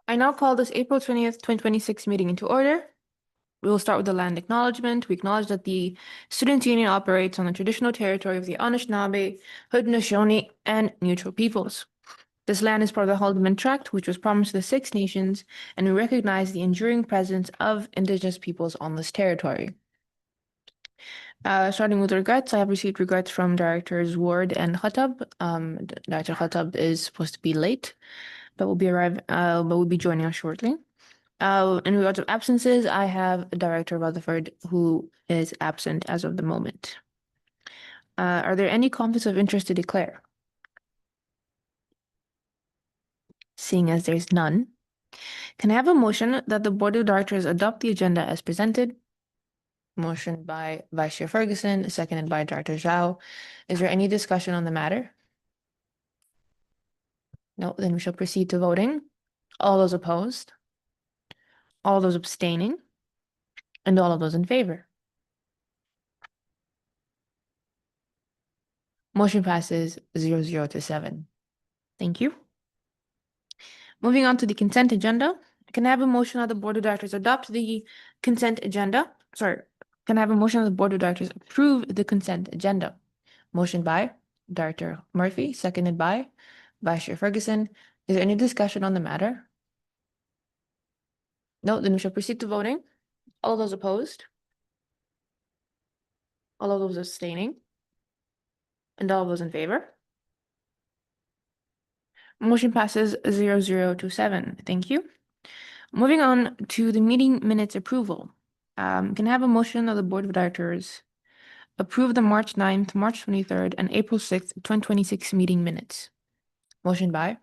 I now call this April 20th, 2026 meeting into order. We will start with the land acknowledgement. We acknowledge that the Students' Union operates on the traditional territory of the Anishinaabe, Haudenosaunee, and Neutral peoples. This land is part of the Haldeman Tract, which was promised to the Six Nations, and we recognize the enduring presence of Indigenous peoples on this territory. Starting with regrets, I have received regrets from Directors Ward and Khatab. Director Khatab is supposed to be late, but will be joining us shortly. In regards of absences, I have Director Rutherford, who is absent as of the moment. Are there any conflicts of interest to declare? Seeing as there's none, can I have a motion that the Board of Directors adopt the agenda as presented? Motion by Vice Chair Ferguson, seconded by Director Zhao. Is there any discussion on the matter? No, then we shall proceed to voting. All those opposed? All those abstaining? And all of those in favor? Motion passes 0-0 to 7. Thank you. Moving on to the consent agenda. Can I have a motion that the Board of Directors adopt the consent agenda? Sorry, can I have a motion that the Board of Directors approve the consent agenda? Motion by Director Murphy, seconded by Vice Chair Ferguson. Is there any discussion on the matter? No, then we shall proceed to voting. All those opposed? All of those abstaining? And all those in favor? Motion passes 0-0 to 7. Thank you. Moving on to the meeting minutes approval. Can I have a motion of the Board of Directors approve the March 9th, March 23rd, and April 6th, 2026 meeting minutes? Motion by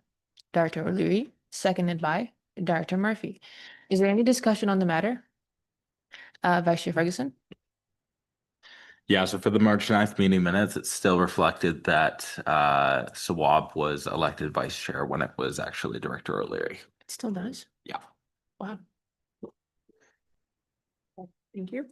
Director O'Leary, seconded by Director Murphy. Is there any discussion on the matter? Vice Chair Ferguson? Yeah, so for the March 9th meeting minutes, it still reflected that Sawab was elected vice chair when it was actually Director O'Leary. It still does? Yeah. Wow. Thank you.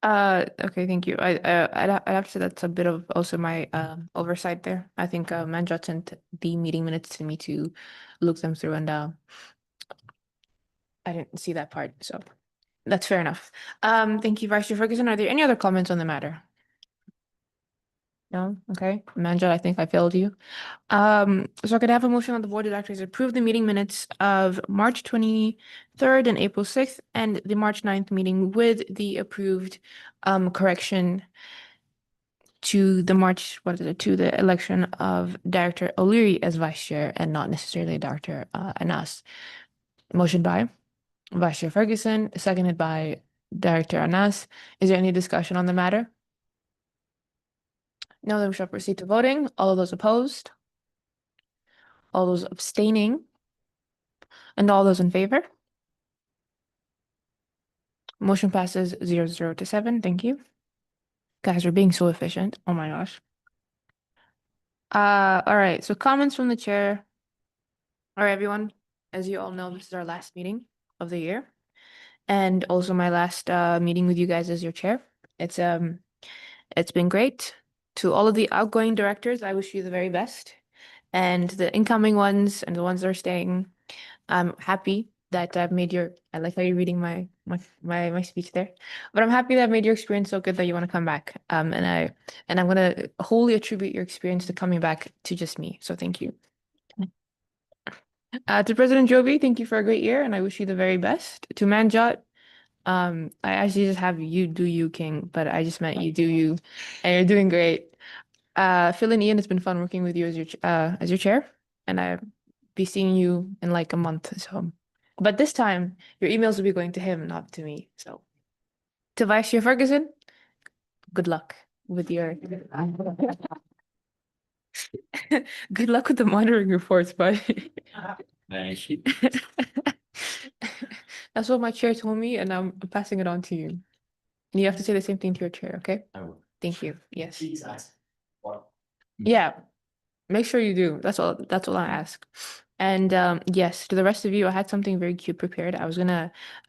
Okay, thank you. I'd have to say that's a bit of also my oversight there. I think Manjot sent the meeting minutes to me to look them through, and I didn't see that part, so that's fair enough. Thank you, Vice Chair Ferguson. Are there any other comments on the matter? No? Okay. Manjot, I think I failed you. So I could have a motion on the Board of Directors approve the meeting minutes of March 23rd and April 6th and the March 9th meeting with the approved correction to the election of Director O'Leary as vice chair and not necessarily Director Anas. Motion by Vice Chair Ferguson, seconded by Director Anas. Is there any discussion on the matter? No, then we shall proceed to voting. All of those opposed? All those abstaining? And all those in favor? Motion passes 0-0 to 7. Thank you. Guys are being so efficient. Oh my gosh. All right. So comments from the chair. All right, everyone. As you all know, this is our last meeting of the year, and also my last meeting with you guys as your chair. It's been great. To all of the outgoing directors, I wish you the very best, and the incoming ones and the ones that are staying. I'm happy that I've made I like how you're reading my speech there, but I'm happy that I've made your experience so good that you want to come back. And I'm gonna wholly attribute your experience to coming back to just me. So thank you. To President Joby, thank you for a great year, and I wish you the very best. To Manjot, I actually just have you do you, King, but I just meant you do you, and you're doing great. Phil and Ian, it's been fun working with you as your chair, and I'll be seeing you in like a month. So, but this time your emails will be going to him, not to me. So, to Vice Chair Ferguson, good luck with your good luck with the monitoring reports, but Thank you. that's what my chair told me, and I'm passing it on to you. And you have to say the same thing to your chair, okay? I will. Thank you. Yes. Jesus. Yeah. Make sure you do. That's all I ask. And yes, to the rest of you, I had something very cute prepared. I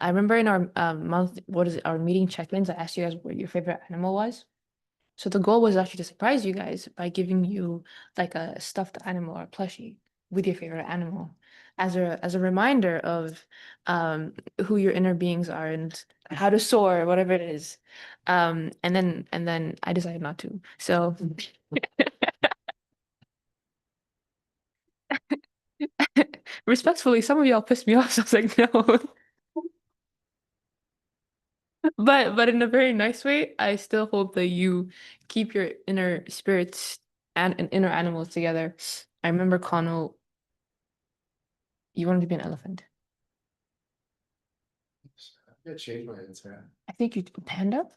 remember in our what is it, our meeting check-ins, I asked you guys what your favorite animal was. So the goal was actually to surprise you guys by giving you like a stuffed animal or plushie with your favorite animal as a reminder of who your inner beings are and how to soar, whatever it is. And then I decided not to. So respectfully, some of y'all pissed me off, so I was like, no. But in a very nice way, I still hope that you keep your inner spirits and inner animals together. I remember Connell, you wanted to be an elephant. I could change my answer. I think you panda?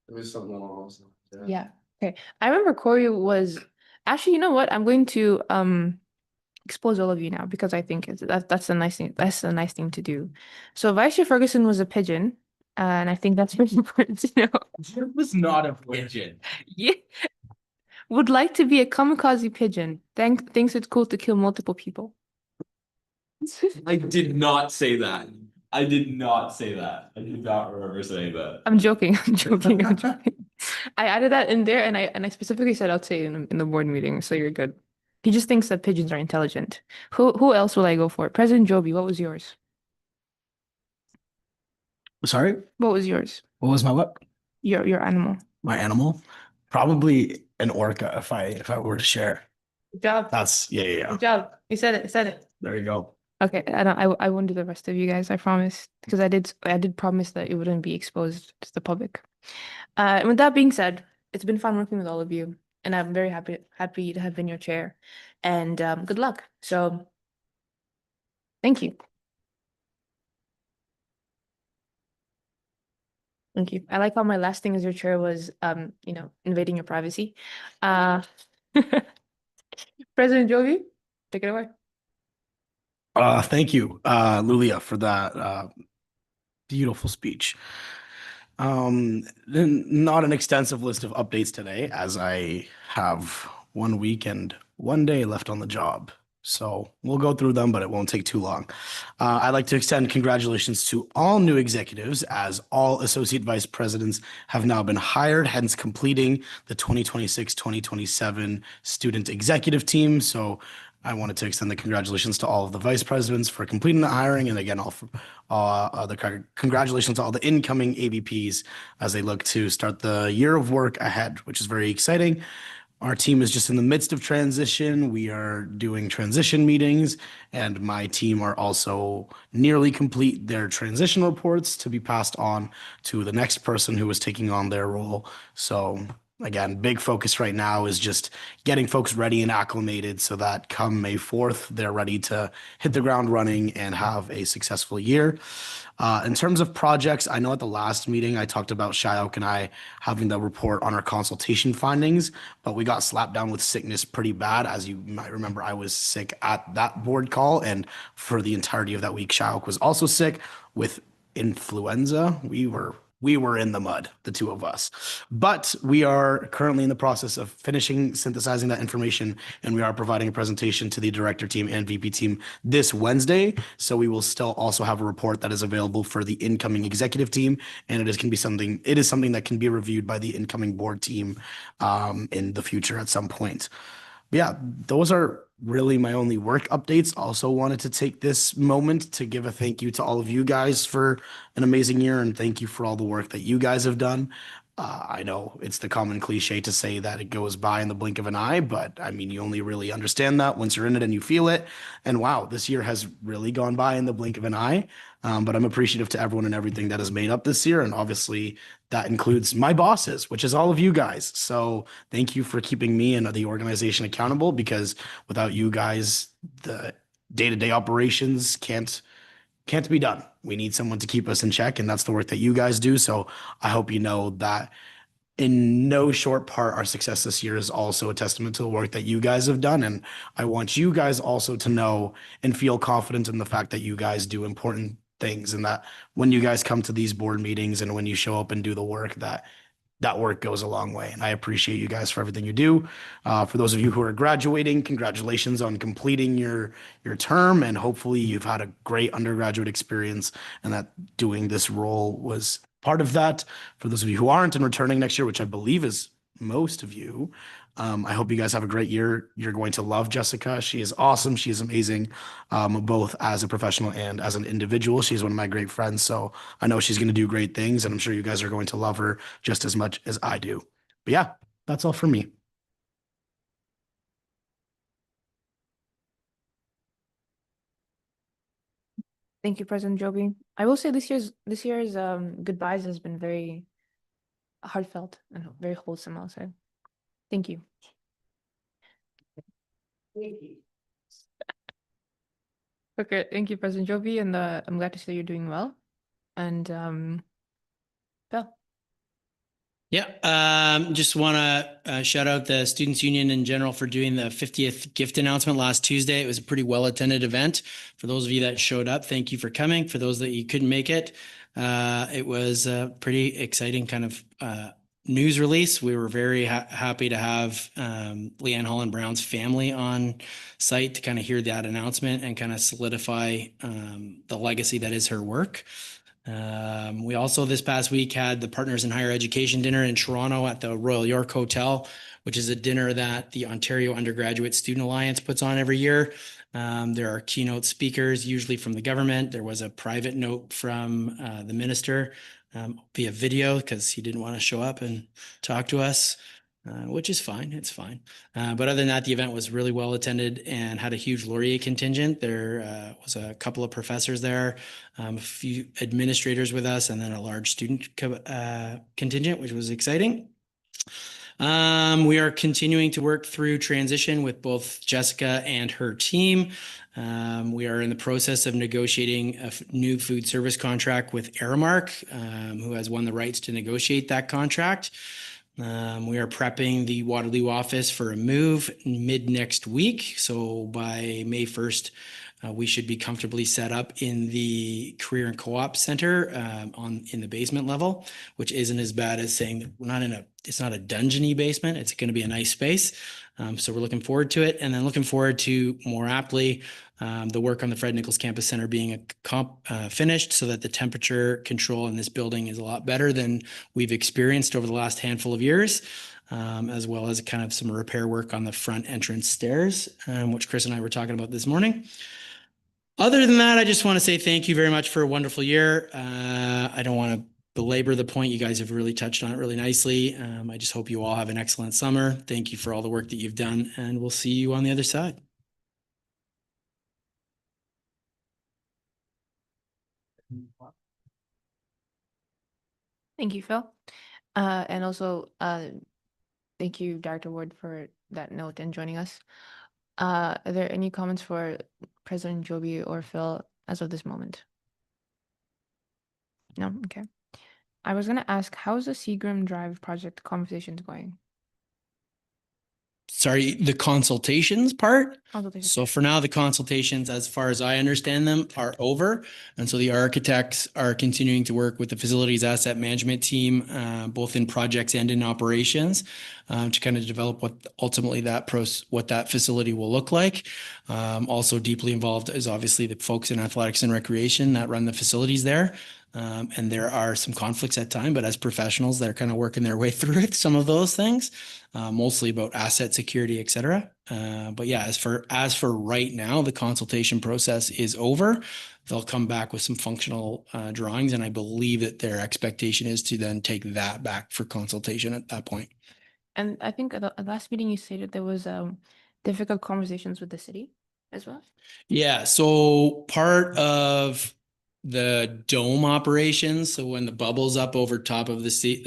It was something along those lines. Yeah. Okay. I remember Corey was actually, you know what? I'm going to expose all of you now because I think that's a nice thing. That's a nice thing to do. So Vice Chair Ferguson was a pigeon, and I think that's very important to know. It was not a pigeon. Yeah. Would like to be a kamikaze pigeon. Thinks it's cool to kill multiple people. I did not say that. I did not say that. I do not remember saying that. I'm joking. I'm joking. I'm joking. I added that in there, and I specifically said I'd say it in the board meeting, so you're good. He just thinks that pigeons are intelligent. Who else will I go for? President Joby, what was yours? Sorry, What was yours? what was my what? Your animal. My animal? Probably an orca if I were to share. Good job. That's yeah. Good job. You said it. You said it. There you go. Okay, I won't do the rest of you guys, I promise. Because I did promise that it wouldn't be exposed to the public. And with that being said, it's been fun working with all of you, and I'm very happy to have been your chair. And good luck. So thank you. Thank you. I like how my last thing as your chair was invading your privacy. Uh President Jovi, take it away. Thank you, Lulia, for that beautiful speech. Not an extensive list of updates today, as I have 1 week and 1 day left on the job. So we'll go through them, but it won't take too long. I'd like to extend congratulations to all new executives, as all associate vice presidents have now been hired, hence completing the 2026-2027 student executive team. So I wanted to extend the congratulations to all of the vice presidents for completing the hiring, and again, congratulations to all the incoming AVPs as they look to start the year of work ahead, which is very exciting. Our team is just in the midst of transition. We are doing transition meetings, and my team are also nearly complete their transition reports to be passed on to the next person who is taking on their role. So again, big focus right now is just getting folks ready and acclimated so that come May 4th, they're ready to hit the ground running and have a successful year. In terms of projects, I know at the last meeting I talked about Shyok and I having the report on our consultation findings, but we got slapped down with sickness pretty bad. As you might remember, I was sick at that board call, and for the entirety of that week, Shyok was also sick with influenza. We were in the mud, the two of us. But we are currently in the process of finishing synthesizing that information, and we are providing a presentation to the director team and VP team this Wednesday. So we will still also have a report that is available for the incoming executive team, and it is something that can be reviewed by the incoming board team in the future at some point. But yeah, those are really my only work updates. Also wanted to take this moment to give a thank you to all of you guys for an amazing year, and thank you for all the work that you guys have done. I know it's the common cliche to say that it goes by in the blink of an eye, but I mean, you only really understand that once you're in it and you feel it. And wow, this year has really gone by in the blink of an eye. But I'm appreciative to everyone and everything that has made up this year. And obviously, that includes my bosses, which is all of you guys. So thank you for keeping me and the organization accountable, because without you guys, the day-to-day operations can't be done. We need someone to keep us in check, and that's the work that you guys do. So I hope you know that in no short part, our success this year is also a testament to the work that you guys have done. And I want you guys also to know and feel confident in the fact that you guys do important things, and that when you guys come to these board meetings and when you show up and do the work, that that work goes a long way. And I appreciate you guys for everything you do. For those of you who are graduating, congratulations on completing your term. And hopefully you've had a great undergraduate experience and that doing this role was part of that. For those of you who aren't and returning next year, which I believe is most of you, I hope you guys have a great year. You're going to love Jessica. She is awesome. She is amazing, both as a professional and as an individual. She's one of my great friends. So I know she's going to do great things, and I'm sure you guys are going to love her just as much as I do. But yeah, that's all for me. Thank you, President Joby. I will say this year's goodbyes has been very heartfelt and very wholesome, I'll say. Thank you. Okay, thank you, President Joby, and I'm glad to see that you're doing well. And Phil. Yeah, just want to shout out the Students Union in general for doing the 50th gift announcement last Tuesday. It was a pretty well-attended event. For those of you that showed up, thank you for coming. For those that you couldn't make it, it was a pretty exciting kind of news release. We were very happy to have Leanne Holland Brown's family on site to kind of hear that announcement and kind of solidify the legacy that is her work. We also this past week had the Partners in Higher Education dinner in Toronto at the Royal York Hotel, which is a dinner that the Ontario Undergraduate Student Alliance puts on every year. There are keynote speakers, usually from the government. There was a private note from the minister via video because he didn't want to show up and talk to us. Which is fine. It's fine. But other than that, the event was really well attended and had a huge Laurier contingent. There was a couple of professors there, a few administrators with us, and then a large student contingent, which was exciting. We are continuing to work through transition with both Jessica and her team. We are in the process of negotiating a new food service contract with Aramark, who has won the rights to negotiate that contract. We are prepping the Waterloo office for a move mid next week. So by May 1st, we should be comfortably set up in the Career and Co-op Center in the basement level, which isn't as bad as saying that we're not it's not a dungeony basement. It's going to be a nice space. So we're looking forward to it. And then looking forward to more aptly the work on the Fred Nichols Campus Center being finished so that the temperature control in this building is a lot better than we've experienced over the last handful of years, as well as kind of some repair work on the front entrance stairs, which Chris and I were talking about this morning. Other than that, I just want to say thank you very much for a wonderful year. I don't want to belabor the point. You guys have really touched on it really nicely. I just hope you all have an excellent summer. Thank you for all the work that you've done, and we'll see you on the other side. Thank you, Phil. And also, thank you, Dr. Ward, for that note and joining us. Are there any comments for President Joby or Phil as of this moment? No? Okay. I was going to ask, how's the Seagram Drive project conversations going? Sorry, the consultations part? Consultation. So for now, the consultations, as far as I understand them, are over. And so the architects are continuing to work with the facilities asset management team, both in projects and in operations, to kind of develop what ultimately what that facility will look like. Also deeply involved is obviously the folks in athletics and recreation that run the facilities there. And there are some conflicts at time, but as professionals, they're kind of working their way through it, some of those things, mostly about asset security, et cetera. But yeah, as for right now, the consultation process is over. They'll come back with some functional drawings, and I believe that their expectation is to then take that back for consultation at that point. And I think at the last meeting you stated there was difficult conversations with the city as well. Yeah, so part of the dome operations, so when the bubble's up over top of the sea,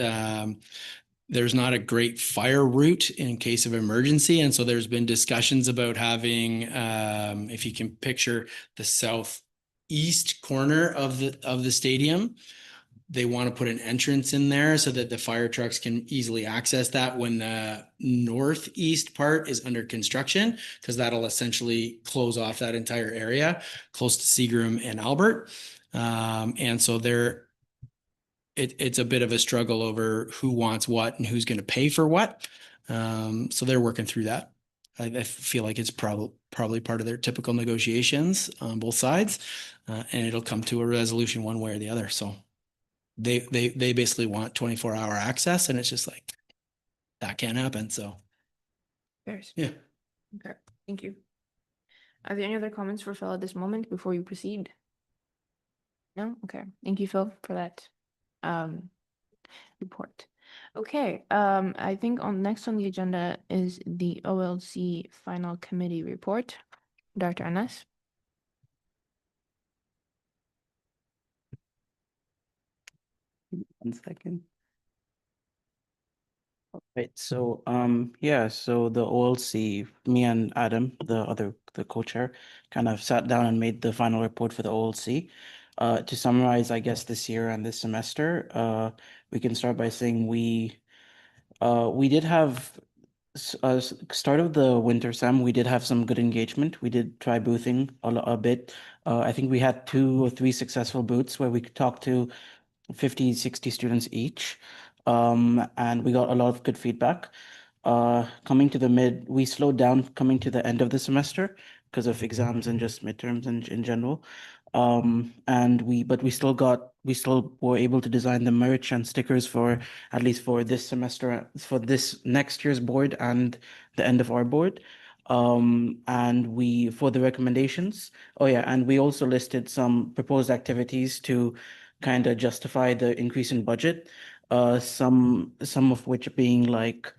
there's not a great fire route in case of emergency. And so there's been discussions about having, if you can picture the southeast corner of the stadium, they want to put an entrance in there so that the fire trucks can easily access that when the northeast part is under construction, because that'll essentially close off that entire area close to Seagram and Albert. And so it's a bit of a struggle over who wants what and who's going to pay for what. So they're working through that. I feel like it's probably part of their typical negotiations on both sides, and it'll come to a resolution one way or the other. So they basically want 24-hour access, and it's just like that can't happen. So There's. yeah. Okay, thank you. Are there any other comments for Phil at this moment before we proceed? No? Okay, thank you, Phil, for that report. Okay, I think next on the agenda is the OLC final committee report. Dr. Anas? One second. Right, so yeah, so the OLC, me and Adam, the co-chair, kind of sat down and made the final report for the OLC. To summarize, I guess this year and this semester, we can start by saying we did have start of the winter sem, we did have some good engagement. We did try boothing a bit. I think we had 2 or 3 successful booths where we could talk to 50, 60 students each. And we got a lot of good feedback. Coming to we slowed down coming to the end of the semester because of exams and just midterms in general. But we still were able to design the merch and stickers for at least for this semester, for this next year's board and the end of our board. For the recommendations, and we also listed some proposed activities to kind of justify the increase in budget. Some of which being like,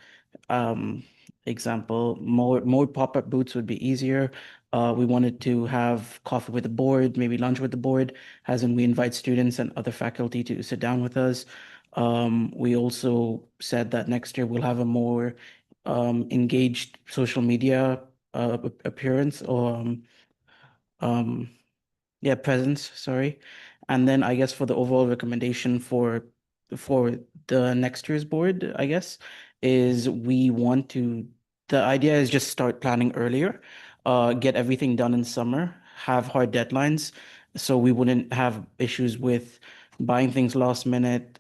example, more pop-up booths would be easier. We wanted to have coffee with the board, maybe lunch with the board, as in we invite students and other faculty to sit down with us. We also said that next year we'll have a more engaged social media appearance or presence, sorry. And then I guess for the overall recommendation for the next year's board, I guess, is the idea is just start planning earlier, get everything done in summer, have hard deadlines, so we wouldn't have issues with buying things last minute,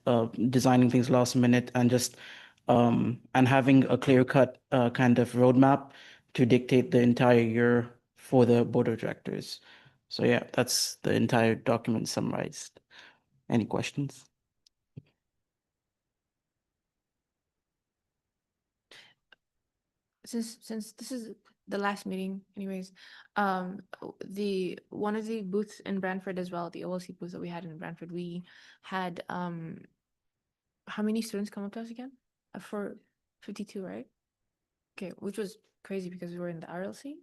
designing things last minute, and just and having a clear-cut kind of roadmap to dictate the entire year for the board of directors. So yeah, that's the entire document summarized. Any questions? Since this is the last meeting anyways, the one of the booths in Brantford as well, the OLC booth that we had in Brantford, we had how many students come up to us again? For 52, right? Okay, which was crazy because we were in the RLC.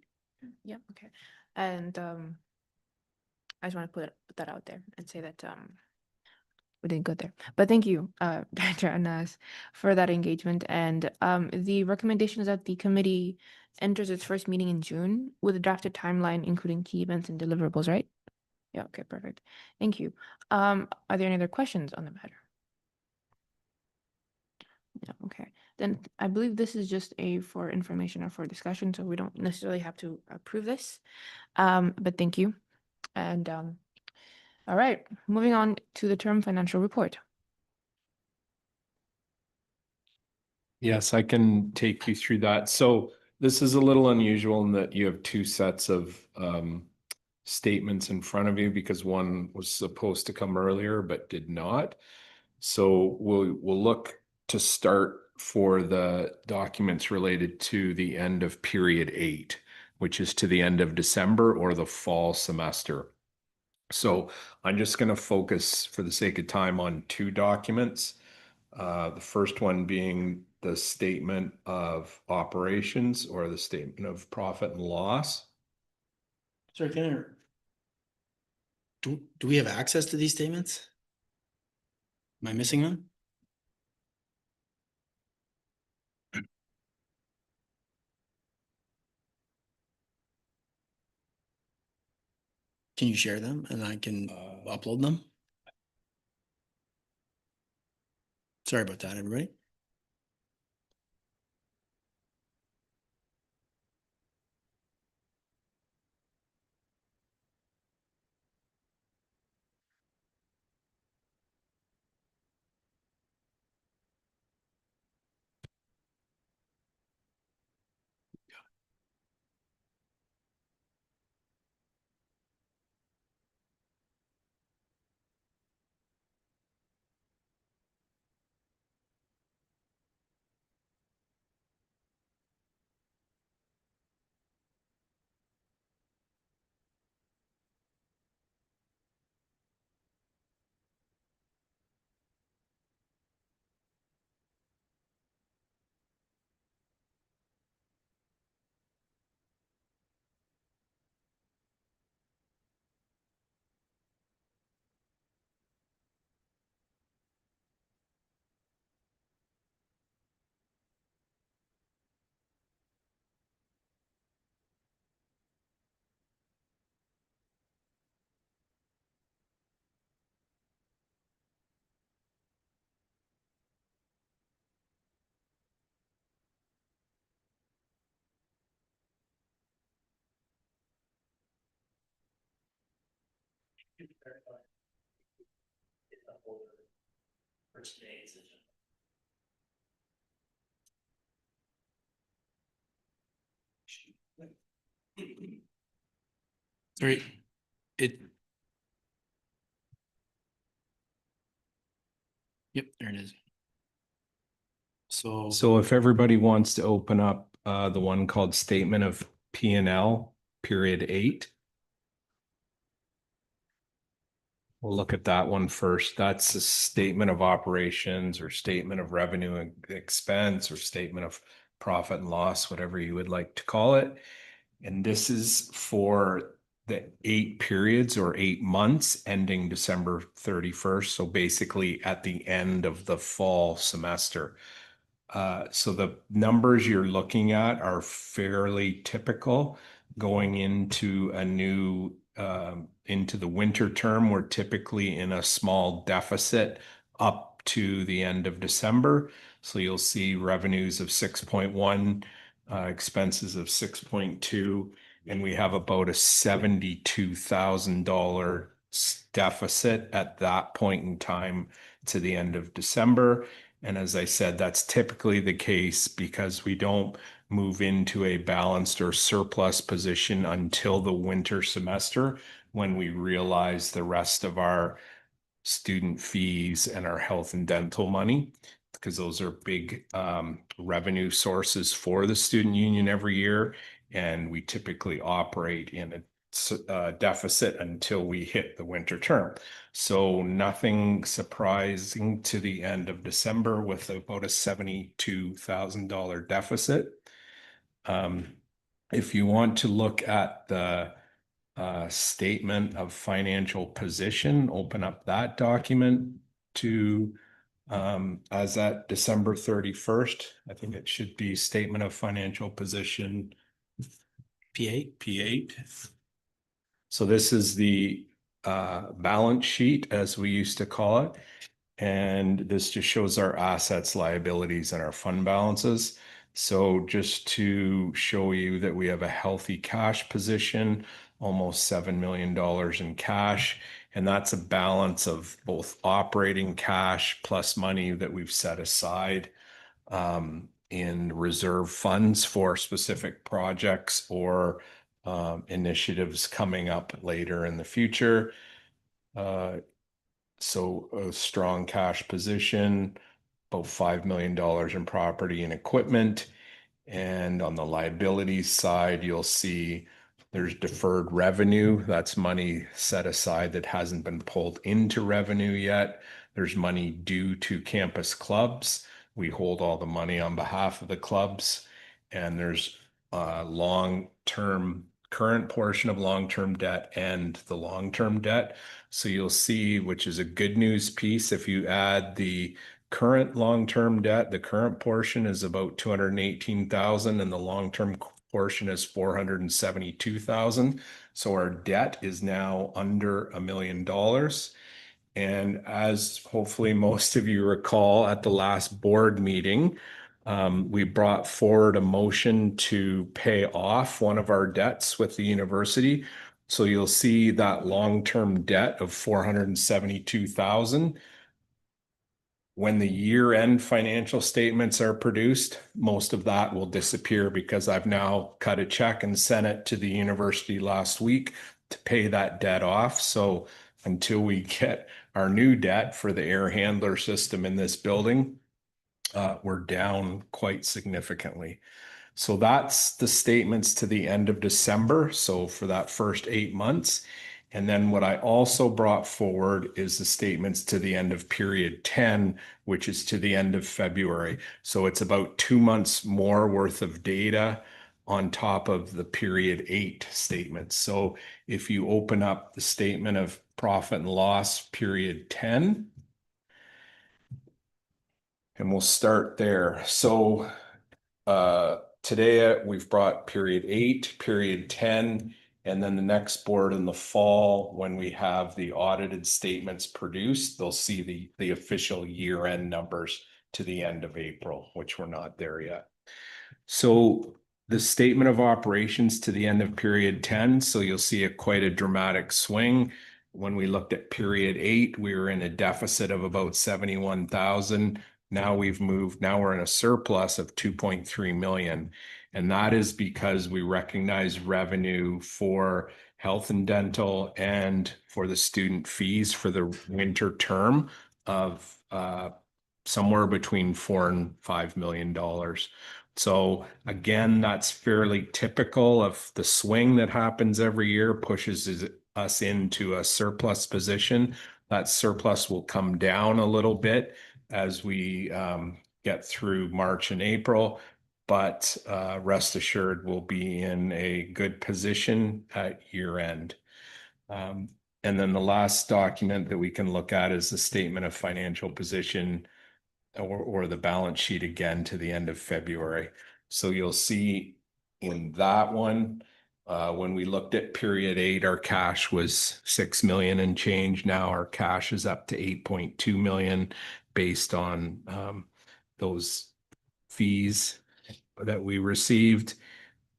Yeah, okay. And I just want to put that out there and say that we didn't go there. But thank you, Dr. Anas, for that engagement. And the recommendation is that the committee enters its first meeting in June with a drafted timeline, including key events and deliverables, right? Yeah, okay, perfect. Thank you. Are there any other questions on the matter? Yeah, okay. Then I believe this is just for information or for discussion, so we don't necessarily have to approve this. But thank you. And all right, moving on to the term financial report. Yes, I can take you through that. So this is a little unusual in that you have 2 sets of statements in front of you because one was supposed to come earlier but did not. So we'll look to start for the documents related to the end of period 8, which is to the end of December or the fall semester. So I'm just going to focus for the sake of time on 2 documents. The first one being the statement of operations or the statement of profit and loss. Sorry, do we have access to these statements? Am I missing them? Can you share them and I can upload them? Sorry about that, everybody. Sorry, it. Yep, there it is. So if everybody wants to open up the one called Statement of P and L, period 8. We'll look at that one first. That's a statement of operations or statement of revenue and expense or statement of profit and loss, whatever you would like to call it. And this is for the 8 periods or 8 months ending December 31st. So basically at the end of the fall semester. So the numbers you're looking at are fairly typical going into a new into the winter term. We're typically in a small deficit up to the end of December. So you'll see revenues of 6.1, expenses of 6.2, and we have about a $72,000 deficit at that point in time to the end of December. And as I said, that's typically the case because we don't move into a balanced or surplus position until the winter semester when we realize the rest of our student fees and our health and dental money, because those are big revenue sources for the student union every year. And we typically operate in a deficit until we hit the winter term. So nothing surprising to the end of December with about a $72,000 deficit. If you want to look at the statement of financial position, open up that document to as at December 31st. I think it should be statement of financial position P8. P8. So this is the balance sheet, as we used to call it. And this just shows our assets, liabilities, and our fund balances. So just to show you that we have a healthy cash position, almost $7 million in cash. And that's a balance of both operating cash plus money that we've set aside in reserve funds for specific projects or initiatives coming up later in the future. So a strong cash position, about $5 million in property and equipment. And on the liabilities side, you'll see there's deferred revenue. That's money set aside that hasn't been pulled into revenue yet. There's money due to campus clubs. We hold all the money on behalf of the clubs. And there's long-term current portion of long-term debt and the long-term debt. So you'll see, which is a good news piece, if you add the current long-term debt, the current portion is about 218,000 and the long-term portion is 472,000. So our debt is now under $1 million. And as hopefully most of you recall at the last board meeting, we brought forward a motion to pay off one of our debts with the university. So you'll see that long-term debt of 472,000. When the year-end financial statements are produced, most of that will disappear because I've now cut a check and sent it to the university last week to pay that debt off. So until we get our new debt for the air handler system in this building, we're down quite significantly. So that's the statements to the end of December. So for that first 8 months. And then what I also brought forward is the statements to the end of period 10, which is to the end of February. So it's about 2 months more worth of data on top of the period 8 statements. So if you open up the statement of profit and loss period 10, and we'll start there. So today we've brought period 8, period 10, and then the next board in the fall, when we have the audited statements produced, they'll see the official year-end numbers to the end of April, which we're not there yet. So the statement of operations to the end of period 10, so you'll see quite a dramatic swing. when we looked at period 8, we were in a deficit of about 71,000. Now we're in a surplus of 2.3 million. And that is because we recognize revenue for health and dental and for the student fees for the winter term of somewhere between $4 and $5 million. So again, that's fairly typical of the swing that happens every year, pushes us into a surplus position. That surplus will come down a little bit as we get through March and April, but rest assured we'll be in a good position at year end. And then the last document that we can look at is the statement of financial position or the balance sheet again to the end of February. So you'll see in that one, when we looked at period 8, our cash was 6 million and change. Now our cash is up to 8.2 million based on those fees that we received.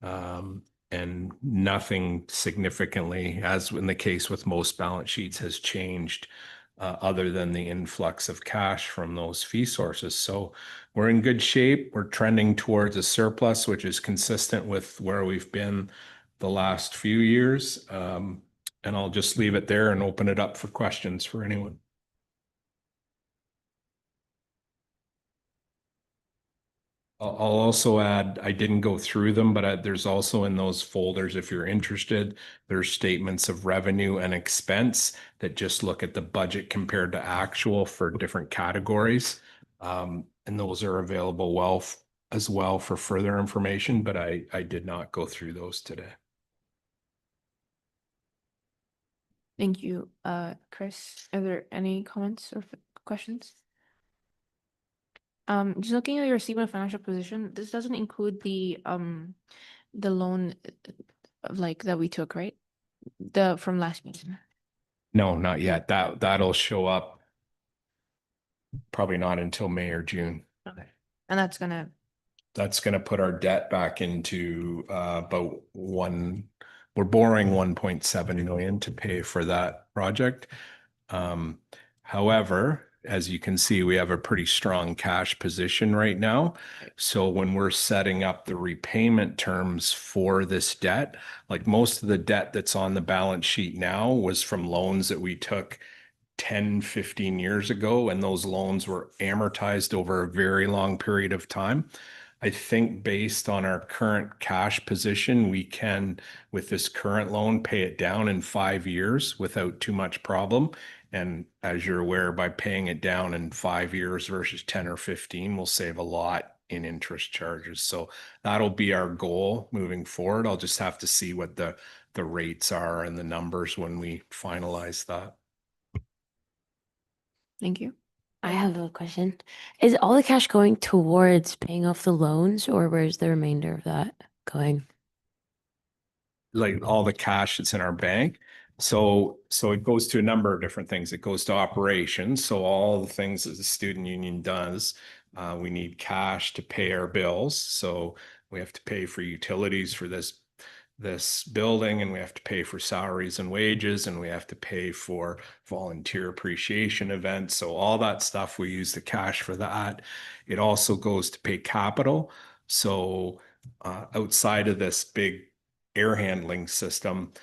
And nothing significantly, as in the case with most balance sheets, has changed other than the influx of cash from those fee sources. So we're in good shape. We're trending towards a surplus, which is consistent with where we've been the last few years. And I'll just leave it there and open it up for questions for anyone. I'll also add, I didn't go through them, but there's also in those folders, if you're interested, there's statements of revenue and expense that just look at the budget compared to actual for different categories. And those are available as well for further information, but I did not go through those today. Thank you, Chris. Are there any comments or questions? Just looking at your statement of financial position, this doesn't include the loan like that we took, right? From last meeting. No, not yet. That'll show up probably not until May or June. Okay. And that's gonna put our debt back into about we're borrowing 1.7 million to pay for that project. However, as you can see, we have a pretty strong cash position right now. So when we're setting up the repayment terms for this debt, like most of the debt that's on the balance sheet now was from loans that we took 10, 15 years ago, and those loans were amortized over a very long period of time. I think based on our current cash position, we can, with this current loan, pay it down in 5 years without too much problem. And as you're aware, by paying it down in 5 years versus 10 or 15, we'll save a lot in interest charges. So that'll be our goal moving forward. I'll just have to see what the rates are and the numbers when we finalize that. Thank you. I have a question. Is all the cash going towards paying off the loans, or where's the remainder of that going? Like all the cash that's in our bank. So it goes to a number of different things. It goes to operations. So all the things that the student union does, we need cash to pay our bills. So we have to pay for utilities for this building, and we have to pay for salaries and wages, and we have to pay for volunteer appreciation events. So all that stuff, we use the cash for that. It also goes to pay capital. So outside of this big air handling system,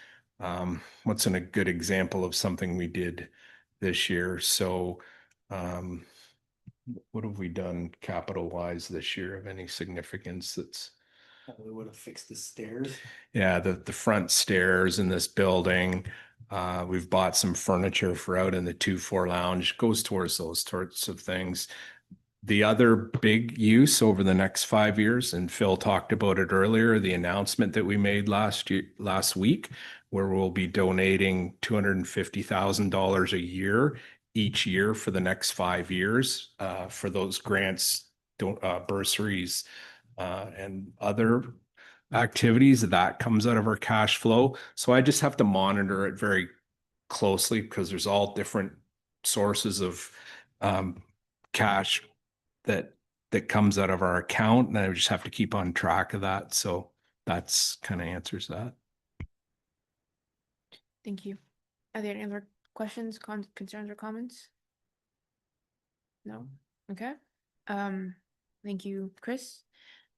what's a good example of something we did this year? So what have we done capital wise this year of any significance? We would have fixed the stairs. Yeah, the front stairs in this building. We've bought some furniture for out in the 2-4 lounge. Goes towards those sorts of things. The other big use over the next 5 years, and Phil talked about it earlier, the announcement that we made last week, where we'll be donating $250,000 a year each year for the next 5 years for those grants, bursaries, and other activities. That comes out of our cash flow. So I just have to monitor it very closely because there's all different sources of cash that comes out of our account, and I just have to keep on track of that. So that's kind of answers that. Thank you. Are there any other questions, concerns, or comments? No? Okay. Thank you, Chris.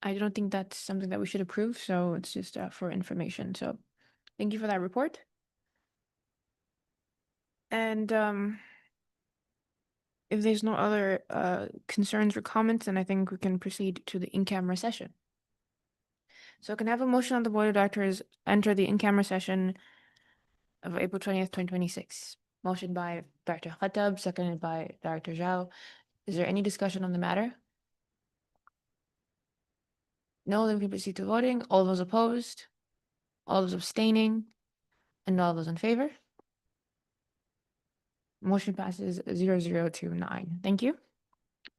I don't think that's something that we should approve, so it's just for information. So thank you for that report. And if there's no other concerns or comments, then I think we can proceed to the in-camera session. So can I have a motion on the board of directors enter the in-camera session of April 20th, 2026? Motion by Director Khattab, seconded by Director Zhao. Is there any discussion on the matter? No, then we proceed to voting. All those opposed? All those abstaining? And all those in favor? Motion passes 0029. Thank you.